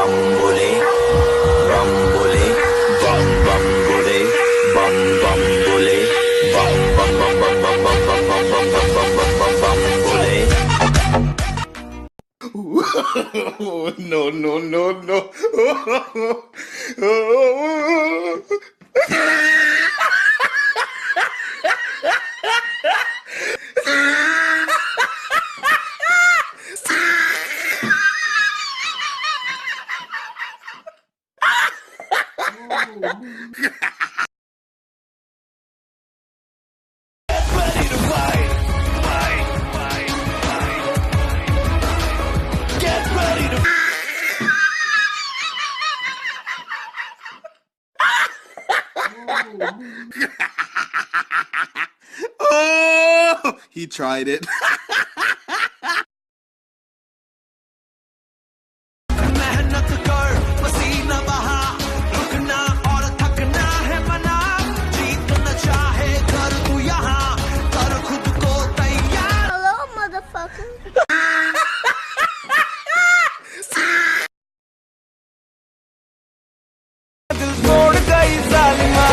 bambole, bambole, bam bambole, bam bambole, bam bam bam bam bam bam bam bam bam bam bam bam bambole. No, no, no, no. Ready to fight, fight, fight, fight. Get ready to. Oh, he tried it. मेहनत कर पसीना बहा रुकना और थकना है मना जीतना चाहे कर तू यहाँ कर खुद को तैयार. Hello, motherfucker. दिल तोड़ गई जालिमा